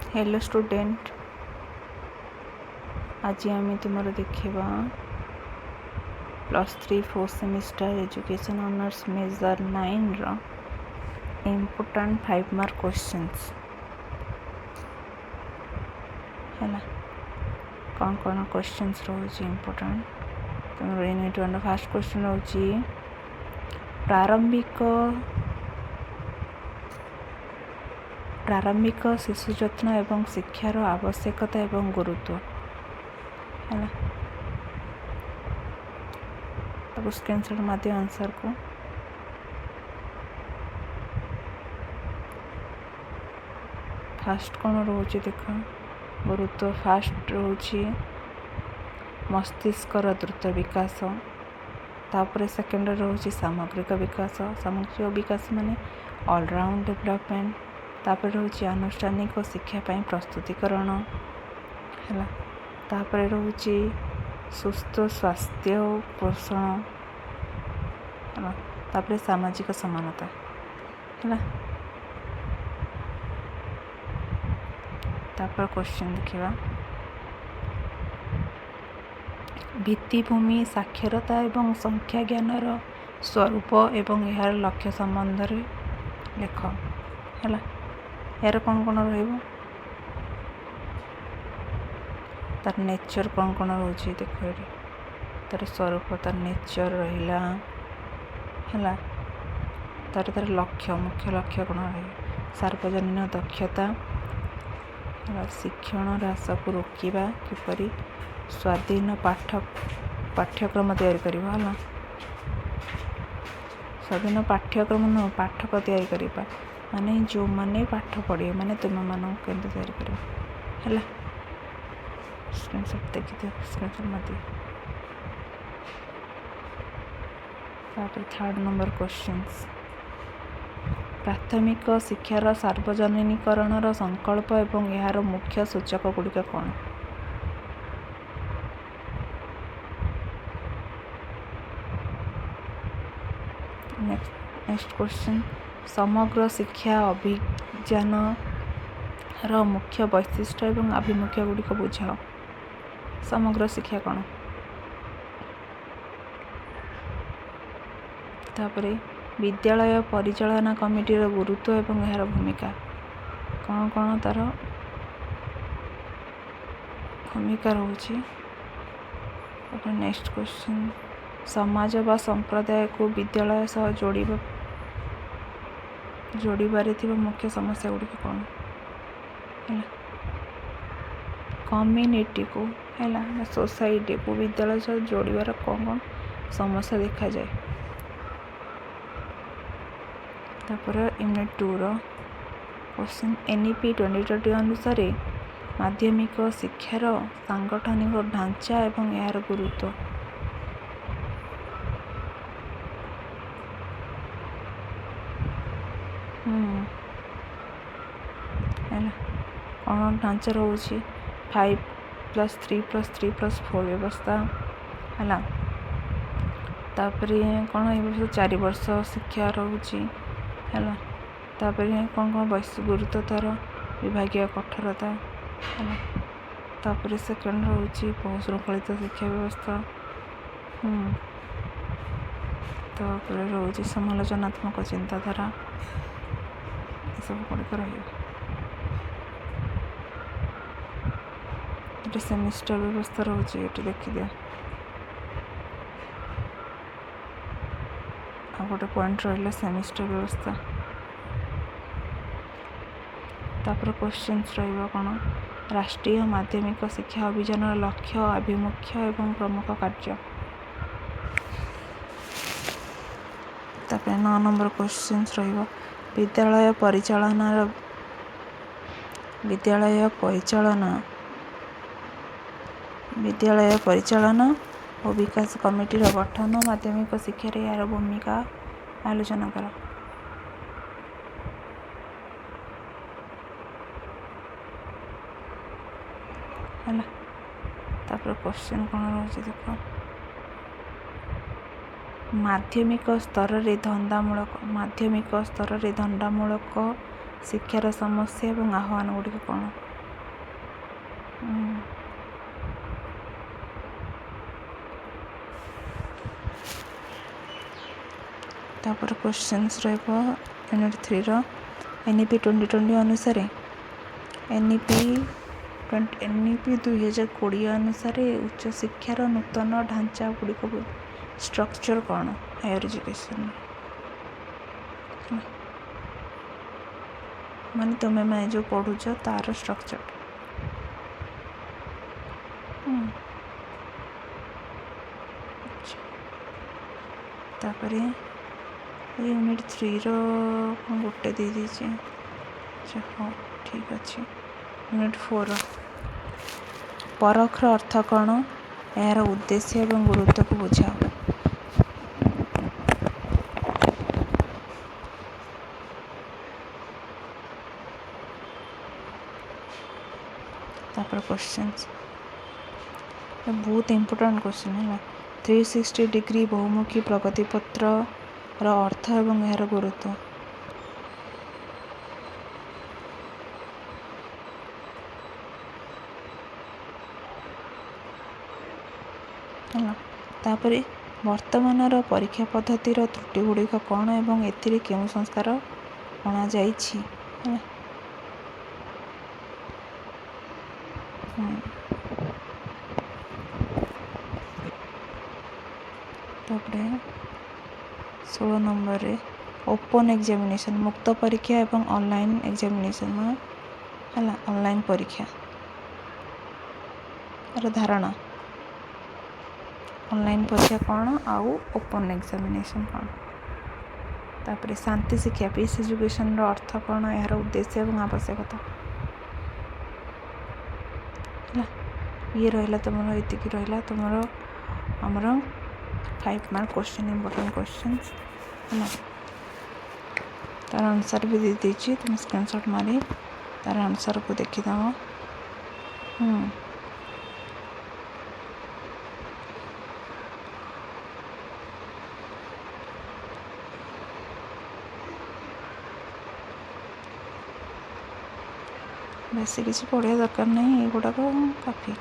Hello student, आज आम तुम देखा +3 4th semester education honours major 9 important 5 mark questions है। कौन कौन क्वेश्चंस रोचे इम्पोर्टेंट तुम यूनिट 1 फर्स्ट क्वेश्चन रोचे प्रारंभिक शिशु जत्न एवं शिक्षार आवश्यकता एवं गुरुत्व है। तब स्क्रीनशॉट माध्यम आंसर को फास्ट कौन रोचे देख गुरुत्व फास्ट रोचे मस्तिष्कर द्रुत विकास, तापर सेकेंड रोचे सामग्रिक विकास। सामग्रिक विकास माने ऑलराउंड डेवलपमेंट। तापर रोचे आनुष्ठानिक शिक्षा प्रस्तुतिकरण है। तापर रोचे सुस्थ स्वास्थ्य पोषण है। तापर सामाजिक समानता है। तापर क्वेश्चन देखा भित्तिभूमि साक्षरता एवं संख्या ज्ञानर स्वरूप एवं यार लक्ष्य संबंध लेख है। यार कौन कौन रही तार नेचर कौन कौन रोचे देख ये तार स्वरूप तार नेचर रहा है। तार तार लक्ष्य मुख्य लक्ष्य कौन रही सार्वजनीन दक्षता शिक्षण ह्रास को रोकवा किपरि स्वाधीन पाठ्यक्रम तैयारी करवा स्वाधीन पाठ्यक्रम नुह पाठक तैयारी करवा माने जो माने पाठ पढ़े माने तुम मान के तैयारी कर स्क्रीनशॉट देखी स्क्रीनशॉट मत। तापर थर्ड नंबर क्वेश्चंस प्राथमिक शिक्षार सार्वजनीकरण संकल्प एवं यार मुख्य सूचक गुड़िक कौन। नेक्स्ट क्वेश्चन समग्र शिक्षा अभियान मुख्य वैशिष्ट्य एवं आभिमुख्य गुड़िक बुझाओ। समग्र शिक्षा कौन। तापर विद्यालय परिचालना कमिटीर गुरुत्व एवं यार भूमिका कौन कौन तार भूमिका रोचे। नेक्स्ट क्वेश्चन समाज व संप्रदाय को विद्यालय सह जोड़बारे मुख्य समस्या गुड़िक कौन है। कम्युनिटी को है सोसाइटी को विद्यालय सह जोड़बार कौन कौन समस्या देखा जाए। तापर यूनिट 2 क्वेश्चन NEP 2020 अनुसार माध्यमिक शिक्षार सांगठनिक ढांचा एवं यार गुरुत्व है। कौन ढांचा रोचे 5+3+3+4 व्यवस्था है। तापर कौन ये 4 वर्ष शिक्षा रोचे है। तापर कौन कौन वैश्विक गुरुत्व तार विभागीय कठोरता है। तापर सेकेंड रोचे बहुशृंखलित शिक्षा व्यवस्था। तापर रोचे समालोचनात्मक चिंताधारा सब गुड़िक रही सेमिस्टर व्यवस्था रोचे ये देखी दिया। आ गोटे पॉइंट रहा सेमिस्टर व्यवस्था। तापर क्वेश्चंस रहिबा कौन राष्ट्रीय माध्यमिक शिक्षा अभियान लक्ष्य आभिमुख्य एवं प्रमुख कार्य। तापर 9 नंबर क्वेश्चंस रहिबा विद्यालय परिचालना और विकास कमिटीर गठन माध्यमिक शिक्षा यार भूमिका आलोचना कर। है। तापर क्वेश्चन कौन रोचे देख माध्यमिक स्तर रे धंदामूलक शिक्षार समस्या एवं आह्वान गुड़िक कौन। तापर क्वेश्चंस रहिबो यूनिट 3 रो एनईपी 2020 अनुसार एनईपी 2020 अनुसार उच्च शिक्षार नूतन ढांचा गुड़िक स्ट्रक्चर कौन हायर एजुकेशन माने तुम्हें मैं जो पढ़ुच तार स्ट्रक्चर तापर यूनिट 3 रो गोटे दे दीजिए। अच्छा हाँ ठीक अच्छे। यूनिट 4 परखर अर्थ कौन यार उद्देश्य एवं गुरुत्व को बुझाओ। तापर क्वेश्चंस बहुत इंपोर्टेंट क्वेश्चन है 360 डिग्री बहुमुखी प्रगति पत्र रो अर्थ एवं यार गुरुत्व तापर वर्तमान परीक्षा पद्धति त्रुटि गुड़िक कौन एवं एथिरे केउं संस्कार अणा जाइछि तापर 16 नंबर रे ओपन एग्जामिनेशन मुक्त परीक्षा एवं ऑनलाइन एग्जामिनेशन है ऑनलाइन परीक्षा धारणा ऑनलाइन परीक्षा कौन आउ ओपन एग्जामिनेशन कौन तापर शांति शिक्षा पीस एजुकेशन रो अर्थ कौन यार उद्देश्य एवं आवश्यकता ये रहा तुम ये रहा तुम आमर 5 मार्क क्वेश्चन इंपोर्टेंट क्वेश्चन है तार आंसर भी दे दीजिए तुम स्क्रीनशॉट मारी तार आंसर को देखीदम बेस किसी पढ़िया दरकार नहीं ये गुड़ाक काफी।